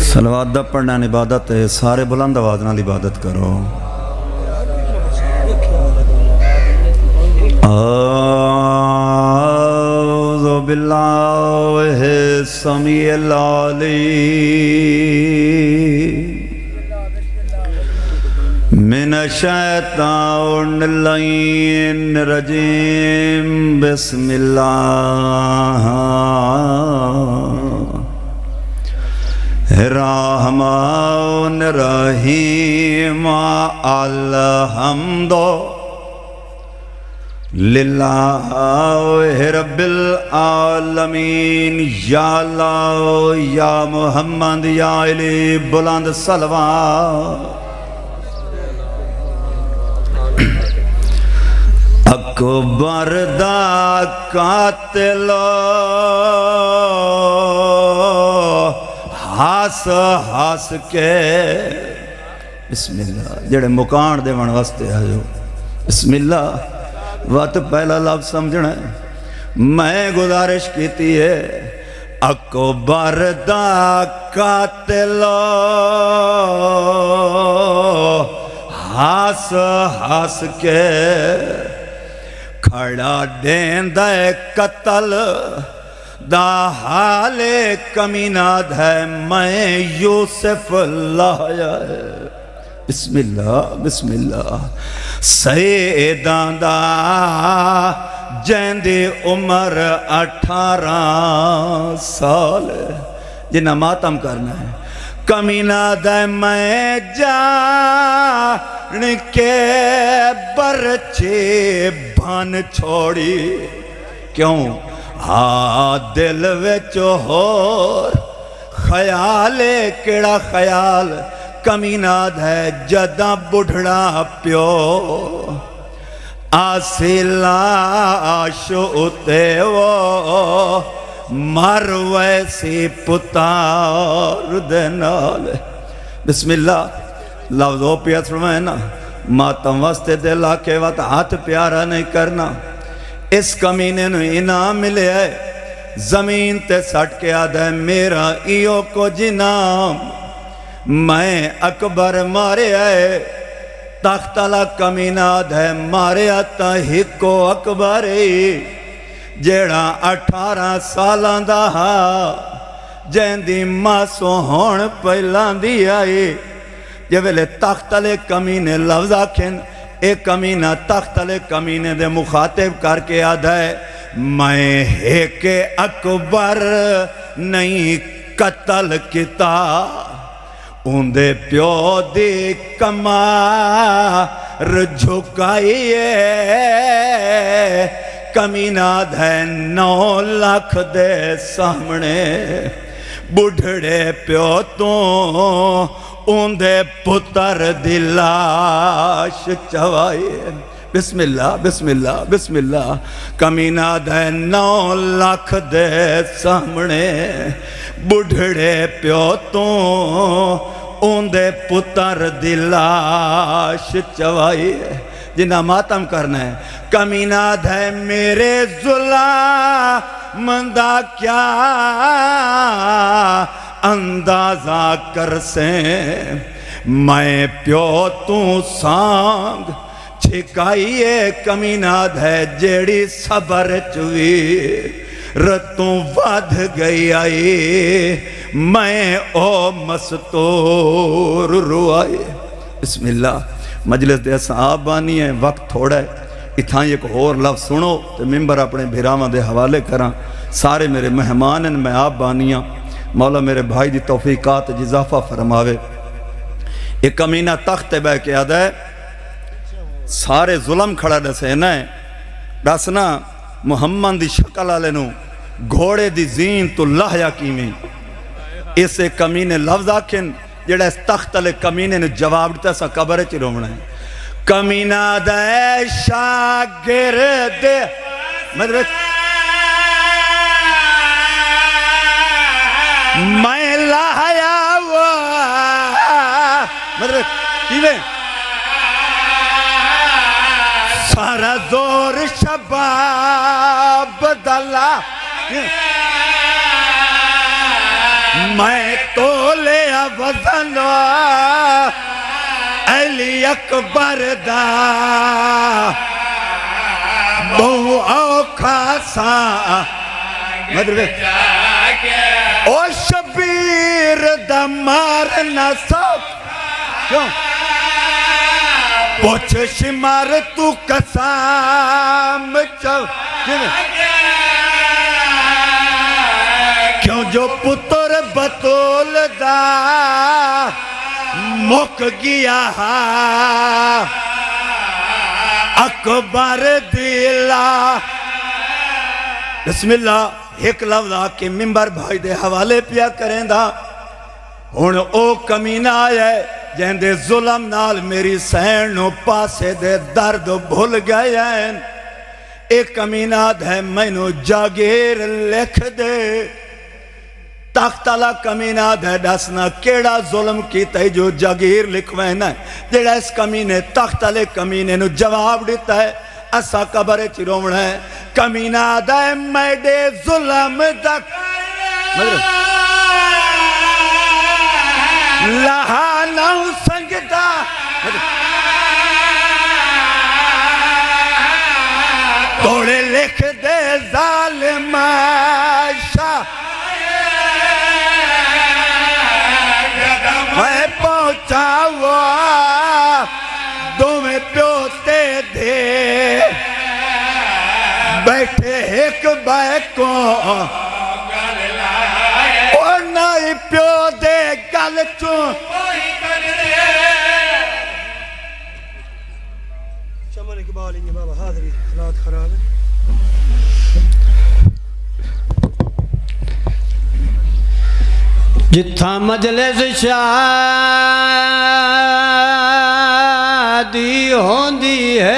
صلوات دا پڑھنا عبادت ہے، سارے بلند آواز نال عبادت کرو۔ اعوذ باللہ السمیع العلیم من الشیطان اللعین الرجیم، بسم اللہ الرحمن الرحیم، الحمد للہ رب العالمین، یا اللہ یا محمد یا علی، بلند صلوات۔ اکبر دا قاتل ہاس ہاس کے، بسم اللہ جڑے مکان دے من واسطے آجو، بسم اللہ وقت پہلا لفظ سمجھنا ہے۔ میں گزارش کیتی ہے اکبر دا قاتل ہاس ہاس کے، کھڑا دیندہ قتل دا حال کمیناد ہے، میں یوسف اللہ جائے، بسم اللہ بسم اللہ۔ سیدان دا جیندی عمر 18 سال، جنہ ماتم کرنا ہے، کمیناد ہے میں جان کے برچے بھان چھوڑی، کیوں دل وچ ہور خیال کیڑا خیال، کمیناد ہے جداں بڑھڑا پیو، آسی لاش اتے وہ مر ویسی پتار دینال۔ بسم اللہ لفظ ہو پیت فرمائے نا، ماتم واسطے دل آکے وقت ہاتھ پیارا نہیں کرنا۔ اس کمینے نو انعام ملے ہے، زمین تے سٹ کے آدھا ہے میرا ایو کو جنام، میں اکبر مارے ہے، تختالا کمینہ آدھا ہے مارے آتا ہکو اکبر جیڑا 18 سالان دا ہا، جیندی ماسو ہون پہلان دی آئی، جے ویلے تختالے کمینے لفظ آکھیں، ایک کمینہ تختالے کمینے دے مخاطب کر کے آدھا ہے میں ایک اکبر نہیں قتل کتا، اندے پیو دی کمار جھکائیے، کمینہ ہے 9 لاکھ دے سامنے، بڑھڑے پیو تو اندے پتر دلاش چوائیے، بسم اللہ بسم اللہ بسم اللہ۔ کمینہ ہے 9 لاکھ دے سامنے، بڑھڑے پیو تو اندے پتر دلاش چوائیے، جنہ ماتم کرنا ہے۔ کمینہ ہے میرے ظلم دا کیا اندازہ کر سے، میں پیو تو سانگ چھکائیے، کمینہ ہے جیڑی صبر چوی رتوں ودھ گئی آئی، میں او مستور روائے۔ بسم اللہ مجلس دے صاحب بانی ہے، وقت تھوڑا ہے، اتھاں ایک اور لفظ سنو تو ممبر اپنے بھیراواں دے حوالے کراں، سارے میرے مہمان ہیں، میں آپ بانیاں، مولا میرے بھائی دی توفیقات جزافہ فرماوے۔ ایک کمینہ تخت بے کے آدھا ہے سارے ظلم کھڑا دسے نا ہے، دسنا محمد دی شکل آلے نو گھوڑے دی زین تو لہیا کیویں، اسے کمینے لفظ آکھیں جڑا اس تخت علی کمینے نے جواب دیتا سا قبر چی رومنا ہے۔ کمینہ دے شاگرد مدرک میں لایا ہوا مدرک کیویں سارا زور شباب دلا میں تو لے وزن علی اکبر دا بہو اوکھا سا او شبیر دا مارنا سب کیوں پوچھ شمار تو قسام چو کیوں جو پتر بطول دا مک گیا اکبر دیلا بسم اللہ ایک لفظ آکے ممبر بھائی دے حوالے پیا کریں دا ہون او کمینہ آئے جہن دے ظلم نال میری سینو پاسے دے درد بھول گئے ہیں ایک کمینہ دے مینو جاگیر لکھ دے تختالا کمینہ دے ڈسنا کیڑا ظلم کی تے جو جاگیر لکھوین ہے جیڑا اس کمینے تختالے کمینے نو جواب دیتا ہے اسا قبر چرومن ہے کمینہ دے میڈے ظلم دک لہاناں سنگتا توڑے لکھ دے ظالم شاہ میں پہنچا ہوا دو میں پیوتے دے بیٹھے ایک بیک کو اور نائی پیو دے گل چون شمال اقبال انجا بابا حاضری حالات خراب ہے جتھا مجلس شادی ہوندی ہے